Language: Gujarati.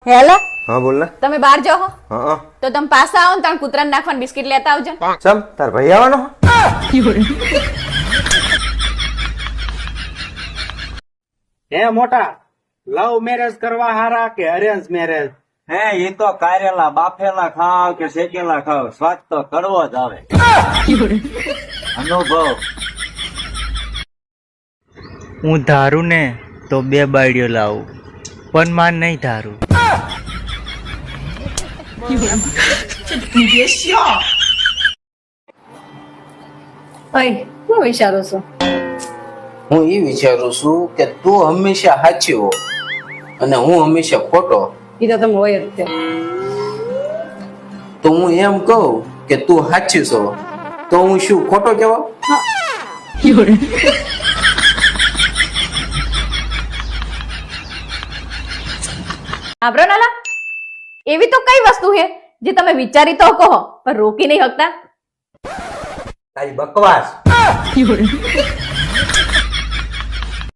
હેલા हाँ बोल ना। તમે બહાર જાઓ હો? हाँ તો તમે પાછા આવો ને તાણ કૂતરાને નાખવાની બિસ્કિટ લેતા આવજો ને. चम तार भाई आवવાનો હે મોટા લવ મેરેજ કરવા હારા કે અરેન્જ મેરેજ? હે એ તો કારેલા બાફેલા ખાવ કે શેકેલા ખાવ સ્વાદ તો કડવો જ આવે અનુભવ. હું ધારું ને તો 2 બાયડીઓ લાવું પણ માન નહીં ધારું. ભાઈ શું વિચારો છો? હું એ વિચારું છું કે તું હંમેશા સાચી હો અને હું હંમેશા ખોટો. એ તો તમે હોય જ તે. તો હું એમ કહું કે તું સાચી છો તો હું શું ખોટો કહેવા? આબરો નાલા એવી તો કઈ વસ્તુ છે જે તમે વિચારી તો કહો પણ રોકી નહીં શકતા? तारी बकवास